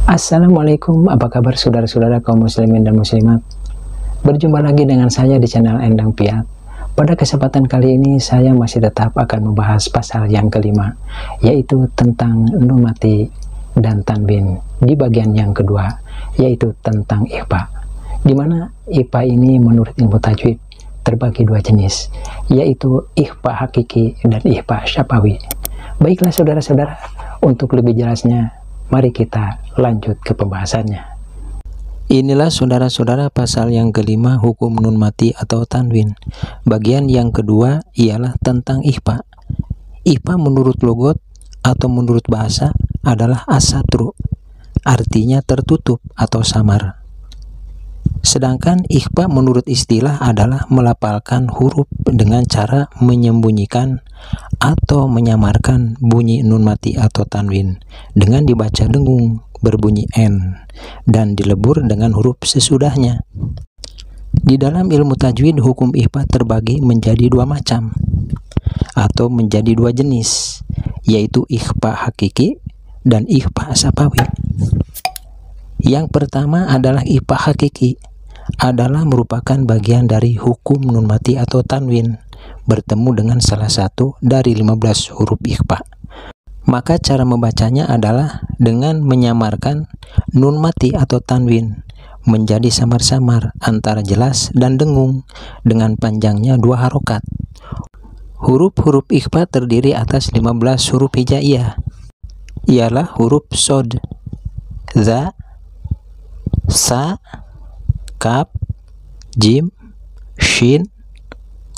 Assalamualaikum, apa kabar saudara-saudara kaum muslimin dan muslimat? Berjumpa lagi dengan saya di channel Endang Piat. Pada kesempatan kali ini saya masih tetap akan membahas pasal yang kelima, yaitu tentang nun mati dan tanwin di bagian yang kedua, yaitu tentang ikhfa. Di mana ikhfa ini menurut ilmu tajwid terbagi dua jenis, yaitu ikhfa hakiki dan ikhfa syafawi. Baiklah saudara-saudara, untuk lebih jelasnya mari kita lanjut ke pembahasannya. Inilah saudara-saudara pasal yang kelima, hukum nun mati atau tanwin. Bagian yang kedua ialah tentang ikhfa. Ikhfa menurut logot atau menurut bahasa adalah as-satru, artinya tertutup atau samar. Sedangkan ikhfa menurut istilah adalah melafalkan huruf dengan cara menyembunyikan atau menyamarkan bunyi nun mati atau tanwin dengan dibaca dengung berbunyi n dan dilebur dengan huruf sesudahnya. Di dalam ilmu tajwid, hukum ikhfa terbagi menjadi dua macam atau menjadi dua jenis, yaitu ikhfa hakiki dan ikhfa syafawi. Yang pertama adalah ikhfa hakiki, adalah merupakan bagian dari hukum nun mati atau tanwin bertemu dengan salah satu dari 15 huruf ikhfa. Maka cara membacanya adalah dengan menyamarkan nun mati atau tanwin menjadi samar-samar antara jelas dan dengung dengan panjangnya 2 harokat. Huruf-huruf ikhfa terdiri atas 15 huruf hijaiyah, ialah huruf shod, za, sa, kaf, jim, shin,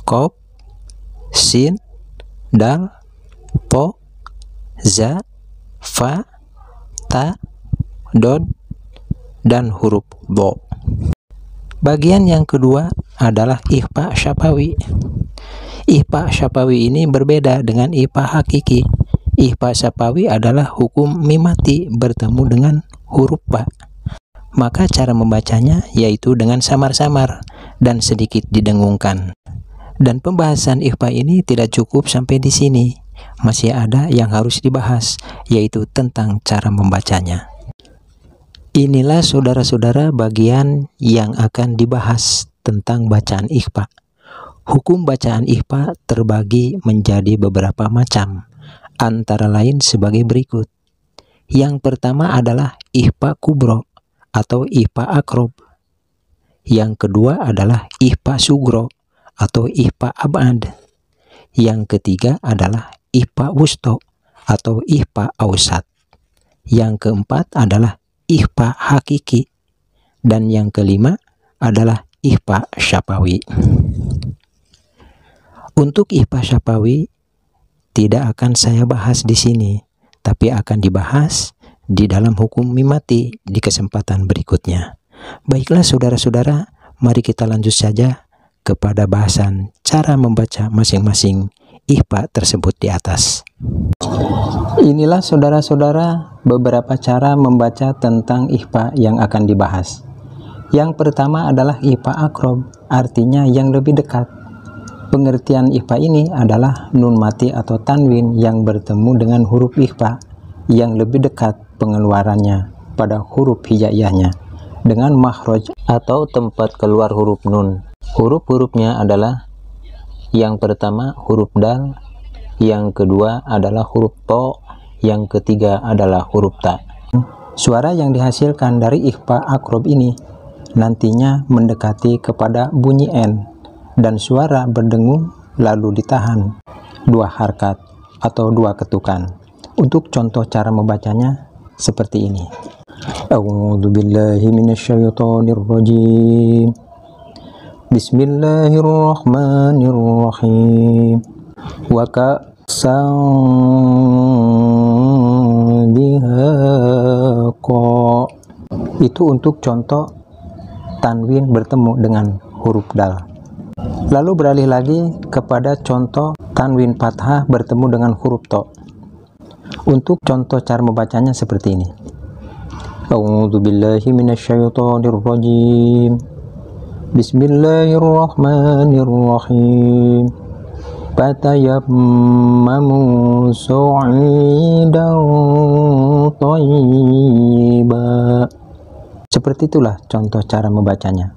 qaf, sin, dal, po, za, fa, ta, dod, dan huruf bo. Bagian yang kedua adalah ikhfa syafawi. Ikhfa syafawi ini berbeda dengan ikhfa hakiki. Ikhfa syafawi adalah hukum mim mati bertemu dengan huruf ba. Maka cara membacanya yaitu dengan samar-samar dan sedikit didengungkan. Dan pembahasan ikhfa ini tidak cukup sampai di sini. Masih ada yang harus dibahas, yaitu tentang cara membacanya. Inilah saudara-saudara bagian yang akan dibahas tentang bacaan ikhfa. Hukum bacaan ikhfa terbagi menjadi beberapa macam, antara lain sebagai berikut. Yang pertama adalah ikhfa kubro atau ikhfa akrob. Yang kedua adalah ikhfa sugro atau ikhfa abad. Yang ketiga adalah ikhfa wusto atau ikhfa ausat. Yang keempat adalah ikhfa hakiki. Dan yang kelima adalah ikhfa syafawi. Untuk ikhfa syafawi tidak akan saya bahas di sini, tapi akan dibahas di dalam hukum mim mati di kesempatan berikutnya. Baiklah saudara-saudara, mari kita lanjut saja kepada bahasan cara membaca masing-masing ikhfa tersebut di atas. Inilah saudara-saudara beberapa cara membaca tentang ikhfa yang akan dibahas. Yang pertama adalah ikhfa akrob, artinya yang lebih dekat. Pengertian ikhfa ini adalah nun mati atau tanwin yang bertemu dengan huruf ikhfa yang lebih dekat pengeluarannya pada huruf hijaiyahnya dengan makhraj atau tempat keluar huruf nun. Huruf-hurufnya adalah yang pertama huruf dal, yang kedua adalah huruf to, yang ketiga adalah huruf ta. Suara yang dihasilkan dari ikhfa akrob ini nantinya mendekati kepada bunyi n dan suara berdengung lalu ditahan 2 harkat atau 2 ketukan. Untuk contoh cara membacanya seperti ini. A'udzubillahi minasyaitonirrajim. Bismillahirrahmanirrahim. Wa ka'san dihaqa. Itu untuk contoh tanwin bertemu dengan huruf dal. Lalu beralih lagi kepada contoh tanwin fathah bertemu dengan huruf to. Untuk contoh cara membacanya seperti ini. A'udzubillahi minasyaitonirrajim. Bismillahirrahmanirrahim. Fatayammamu su'idan thayyiban. Seperti itulah contoh cara membacanya.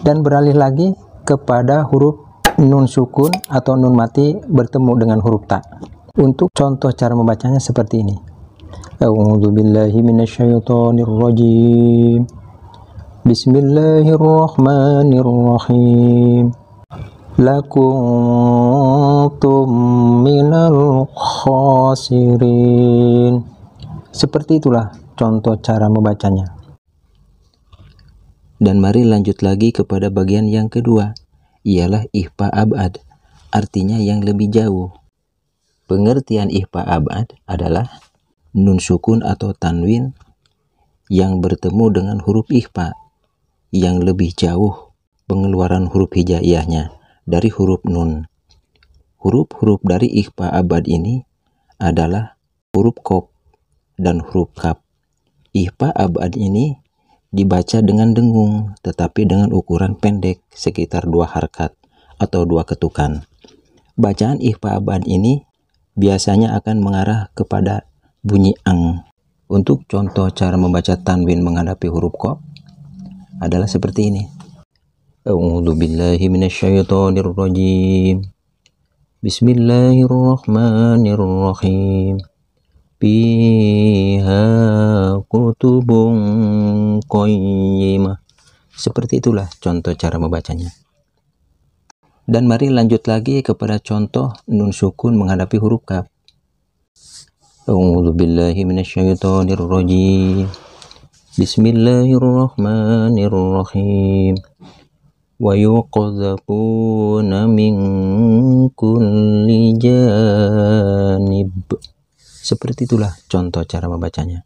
Dan beralih lagi kepada huruf nun sukun atau nun mati bertemu dengan huruf ta. Untuk contoh cara membacanya seperti ini. A'udzubillahi minasyaitonirrajim. Bismillahirrahmanirrahim. Lakuntum minal khasirin. Seperti itulah contoh cara membacanya. Dan mari lanjut lagi kepada bagian yang kedua, ialah ihfa abad, artinya yang lebih jauh. Pengertian ihfa abad adalah nun sukun atau tanwin yang bertemu dengan huruf ihfa yang lebih jauh pengeluaran huruf hijaiyahnya dari huruf nun. Huruf-huruf dari ihfa abad ini adalah huruf qaf dan huruf kaf. Ihfa abad ini dibaca dengan dengung, tetapi dengan ukuran pendek, sekitar 2 harkat atau 2 ketukan. Bacaan ihfa abad ini biasanya akan mengarah kepada bunyi ang. Untuk contoh cara membaca tanwin menghadapi huruf qaf adalah seperti ini. A'udzubillahi minasyaitonirrajim. Bismillahirrahmanirrahim. Fiha kutubun qayyimah. Seperti itulah contoh cara membacanya. Dan mari lanjut lagi kepada contoh nun sukun menghadapi huruf kaf. A'udzubillahi minasyaitonirrajim. Bismillahirrahmanirrahim. Wa yuqdzafuna min kulli janib. Seperti itulah contoh cara membacanya.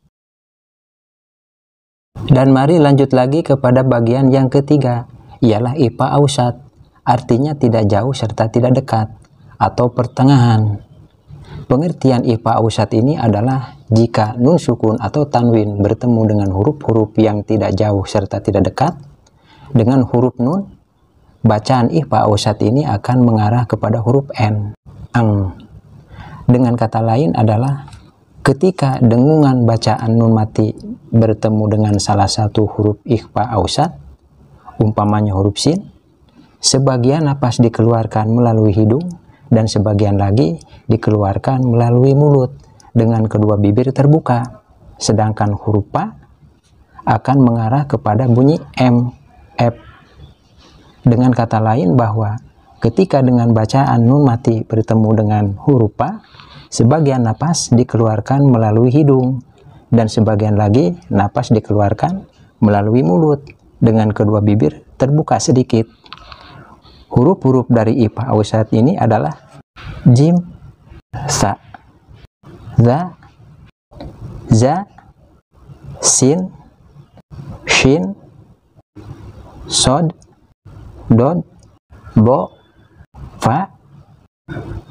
Dan mari lanjut lagi kepada bagian yang ketiga, ialah ihfa ausat, artinya tidak jauh serta tidak dekat atau pertengahan. Pengertian ihfa ausat ini adalah jika nun sukun atau tanwin bertemu dengan huruf-huruf yang tidak jauh serta tidak dekat dengan huruf nun, bacaan ihfa ausat ini akan mengarah kepada huruf n, ang. Dengan kata lain adalah ketika dengungan bacaan nun mati bertemu dengan salah satu huruf ihfa ausat, umpamanya huruf sin, sebagian napas dikeluarkan melalui hidung dan sebagian lagi dikeluarkan melalui mulut dengan kedua bibir terbuka. Sedangkan huruf pa akan mengarah kepada bunyi m, f. Dengan kata lain bahwa ketika dengan bacaan nun mati bertemu dengan huruf pa, sebagian napas dikeluarkan melalui hidung dan sebagian lagi napas dikeluarkan melalui mulut dengan kedua bibir terbuka sedikit. Huruf-huruf dari ihfa ausat ini adalah jim, sa, za, za, sin, shin, sod, dod, bo, fa.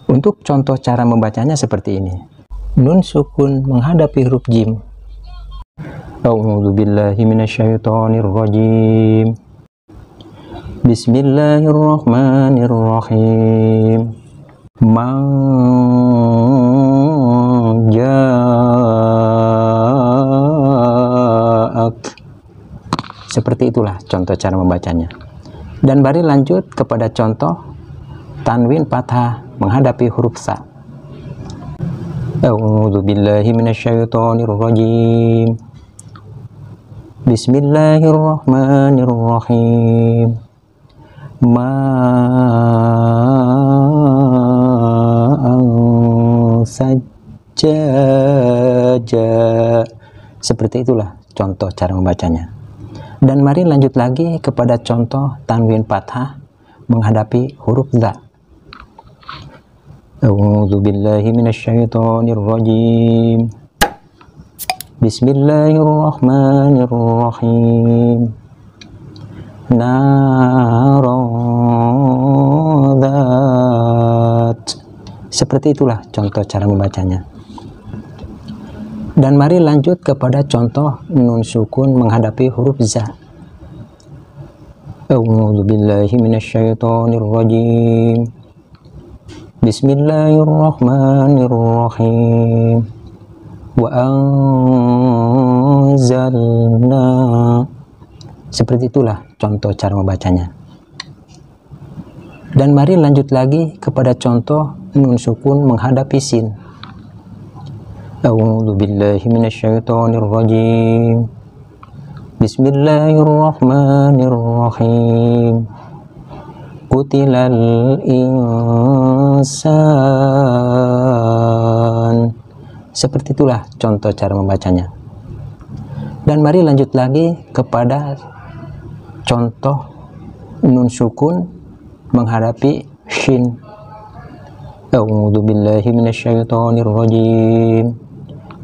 Untuk contoh cara membacanya seperti ini. Nun sukun menghadapi huruf jim. A'udzubillahi minasyaitonirrajim. Bismillahirrahmanirrahim. Man ja'ak. Seperti itulah contoh cara membacanya. Dan mari lanjut kepada contoh tanwin fathah menghadapi huruf sa. A'udzubillahi minasyaitonirrajim. Bismillahirrahmanirrahim. Ma sajjaja. Seperti itulah contoh cara membacanya. Dan mari lanjut lagi kepada contoh tanwin fathah menghadapi huruf za. A'udzubillahi minasyaitonirrajim. Bismillahirrahmanirrahim. Narodat. Seperti itulah contoh cara membacanya. Dan mari lanjut kepada contoh nun sukun menghadapi huruf za. A'udzubillahi minasyaitonirrajim. Bismillahirrahmanirrahim. Wa anzalna Seperti itulah contoh cara membacanya. Dan mari lanjut lagi kepada contoh nun sukun menghadapi sin. A'udzu billahi minasyaitonir rajim. Bismillahirrahmanirrahim. Qutilal insan. Seperti itulah contoh cara membacanya. Dan mari lanjut lagi kepada contoh nun sukun menghadapi shin. A'udzu billahi minasyaitonir rajim.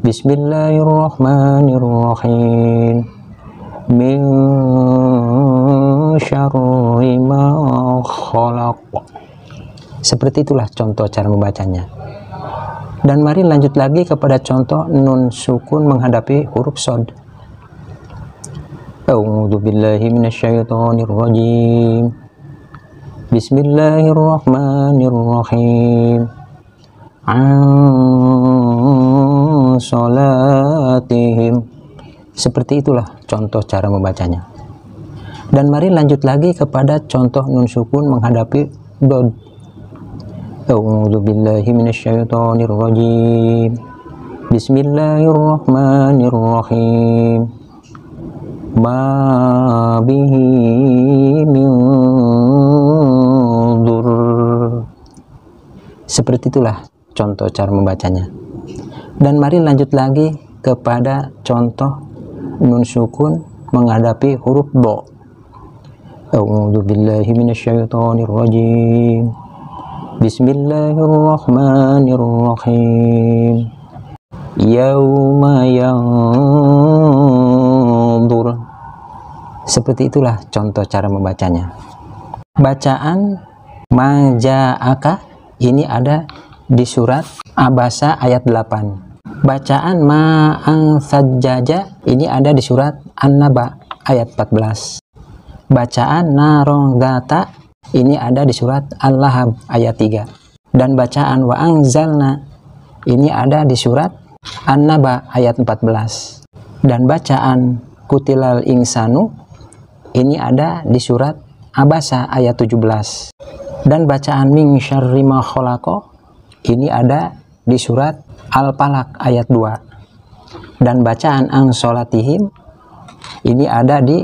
Bismillahirrahmanirrahim. Min syarri ma khalaq. Seperti itulah contoh cara membacanya. Dan mari lanjut lagi kepada contoh nun sukun menghadapi huruf shad. A'udzu billahi minasyaitonir rajim. Bismillahirrahmanirrahim. An salatihim. Seperti itulah contoh cara membacanya. Dan mari lanjut lagi kepada contoh nun sukun menghadapi dod. A'udzu billahi minasyaitonir rajim. Bismillahirrahmanirrahim. Ma bihi min dur. Seperti itulah contoh cara membacanya. Dan mari lanjut lagi kepada contoh nun sukun menghadapi huruf bo. A'udzu billahi minasyaitonir rajim. Bismillahirrahmanirrahim. Yauma yandur. Seperti itulah contoh cara membacanya. Bacaan maja'aka ini ada di surat Abasa ayat 8. Bacaan ma'ang sajjaja ini ada di surat An-Naba ayat 14. Bacaan narong data ini ada di surat Al-Lahab ayat 3. Dan bacaan wa'angzalna ini ada di surat An-Naba ayat 14. Dan bacaan kutilal insanu ini ada di surat Abasa ayat 17. Dan bacaan min syarri ma khalaqa ini ada di surat Al-Falaq ayat 2. Dan bacaan ang sholatihim ini ada di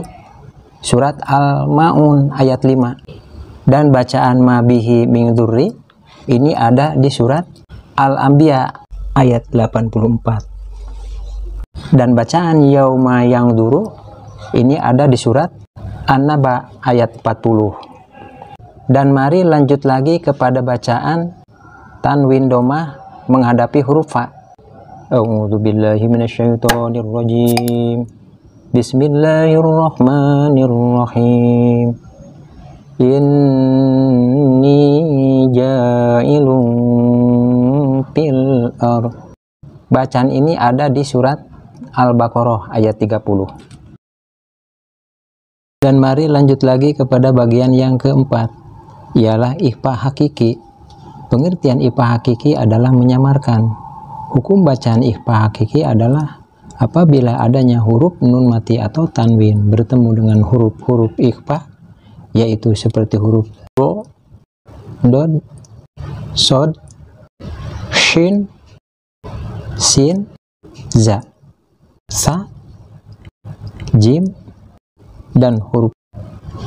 surat Al-Ma'un ayat 5. Dan bacaan ma bihi min dzurri ini ada di surat Al-Anbiya ayat 84. Dan bacaan yauma yang duru ini ada di surat An-Naba ayat 40. Dan mari lanjut lagi kepada bacaan tanwin domah menghadapi huruf fa. A'udzu billahi minasyaitonir rajim. Bismillahirrahmanirrahim. Inni ja'ilun fil ardh. Bacaan ini ada di surat Al-Baqarah ayat 30. Dan mari lanjut lagi kepada bagian yang keempat, ialah ikhfa hakiki. Pengertian ikhfa hakiki adalah menyamarkan. Hukum bacaan ikhfa hakiki adalah apabila adanya huruf nun mati atau tanwin bertemu dengan huruf-huruf ikhfa, yaitu seperti huruf ro, dod, sod, shin, sin, za, sa, jim, dan huruf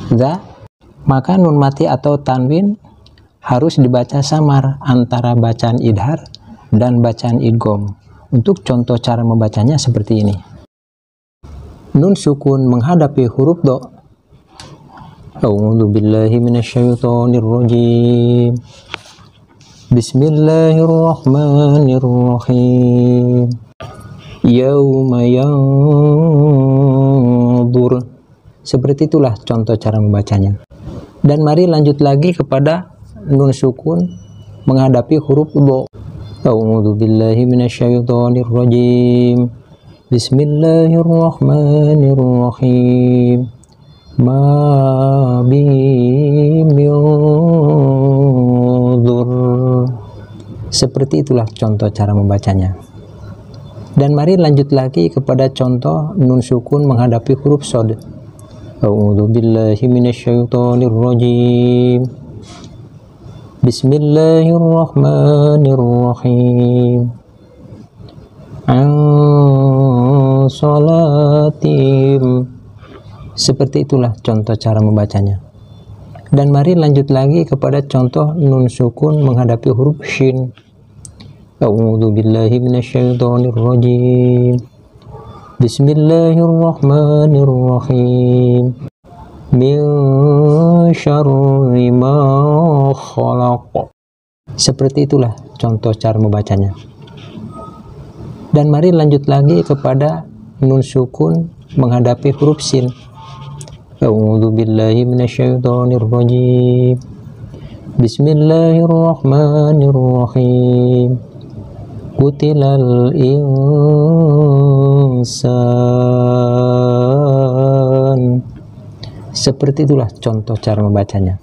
za, maka nun mati atau tanwin harus dibaca samar antara bacaan idhar dan bacaan idgham. Untuk contoh cara membacanya seperti ini. Nun sukun menghadapi huruf do. A'udzu billahi minasyaitonir rajim. Bismillahirrahmanirrahim. Yauma yandur. Seperti itulah contoh cara membacanya. Dan mari lanjut lagi kepada nun sukun menghadapi huruf do. A'udzu billahi minasyaitonir rajim. Bismillahirrahmanirrahim. Ma bi min dzur. Seperti itulah contoh cara membacanya. Dan mari lanjut lagi kepada contoh nun sukun menghadapi huruf shad. A'udzu billahi minasyaitonir rajim. Bismillahirrahmanirrahim. An-sholatim. Seperti itulah contoh cara membacanya. Dan mari lanjut lagi kepada contoh nun sukun menghadapi huruf shin. A'udzu billahi minasyaitonir rajim. Bismillahirrahmanirrahim. Min syarri ma khalaq. Seperti itulah contoh cara membacanya. Dan mari lanjut lagi kepada nun sukun menghadapi huruf sin. A'udzu billahi minasyaitonir rajim. Bismillahirrahmanirrahim. Qutilal insan. Seperti itulah contoh cara membacanya.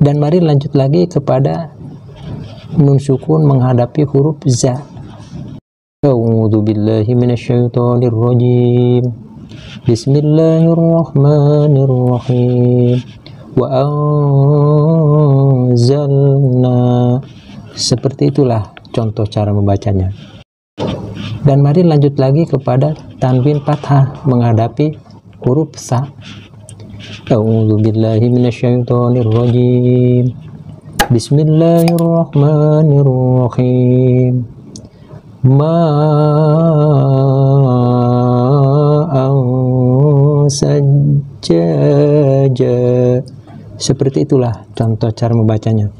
Dan mari lanjut lagi kepada nun sukun menghadapi huruf za. A'udzu billahi minasyaitonir rajim. Bismillahirrahmanirrahim. Wa anzalna. Seperti itulah contoh cara membacanya. Dan mari lanjut lagi kepada tanwin fathah menghadapi huruf sa. A'udzu billahi minasyaitonir rajim. Bismillahirrahmanirrahim. Ma sajjaja. Seperti itulah contoh cara membacanya.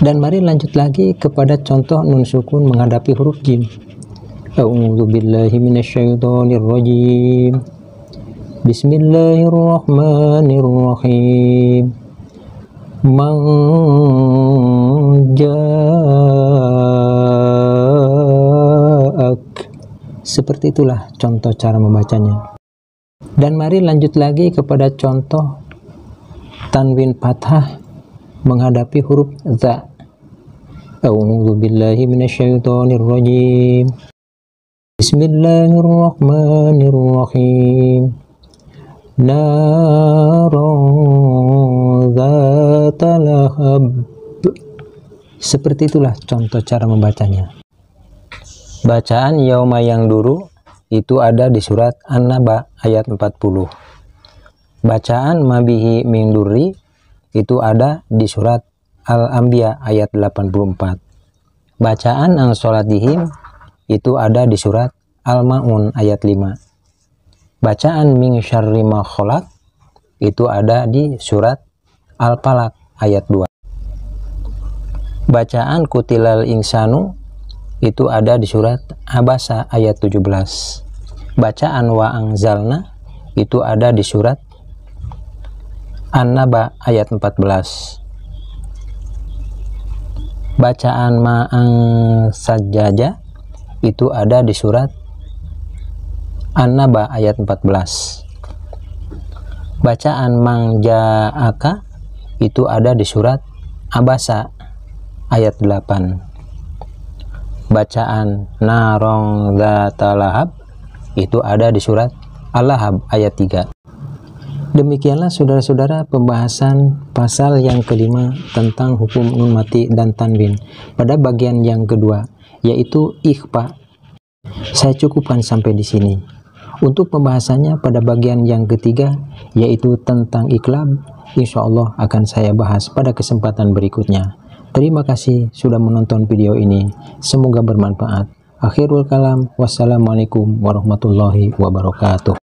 Dan mari lanjut lagi kepada contoh nun sukun menghadapi huruf jim. A'udzu billahi minasyaitonir rajim. Bismillahirrahmanirrahim. Man ja'ak. Seperti itulah contoh cara membacanya. Dan mari lanjut lagi kepada contoh tanwin fathah menghadapi huruf za. A'udzu billahi minasyaitonir rajim. Bismillahirrahmanirrahim. Naron dzata lahab. Seperti itulah contoh cara membacanya. Bacaan yauma yang dulu itu ada di surat An-Naba ayat 40. Bacaan mabihi min durri itu ada di surat Al-Anbiya ayat 84. Bacaan an sholatihim itu ada di surat Al-Ma'un ayat 5. Bacaan min syarri ma khalaq itu ada di surat Al-Falaq ayat 2. Bacaan kutilal insanu itu ada di surat Abasa ayat 17. Bacaan wa anzalna itu ada di surat An-Naba ayat 14. Bacaan ma'an sajjaja itu ada di surat An-Naba ayat 14. Bacaan mang ja'aka itu ada di surat Abasa ayat 8. Bacaan narong dzata lahab itu ada di surat Al-Lahab ayat 3. Demikianlah saudara-saudara pembahasan pasal yang kelima tentang hukum nun mati dan tanwin pada bagian yang kedua, yaitu ikhfa. Saya cukupkan sampai di sini. Untuk pembahasannya pada bagian yang ketiga, yaitu tentang iklab, insya Allah akan saya bahas pada kesempatan berikutnya. Terima kasih sudah menonton video ini. Semoga bermanfaat. Akhirul kalam. Wassalamualaikum warahmatullahi wabarakatuh.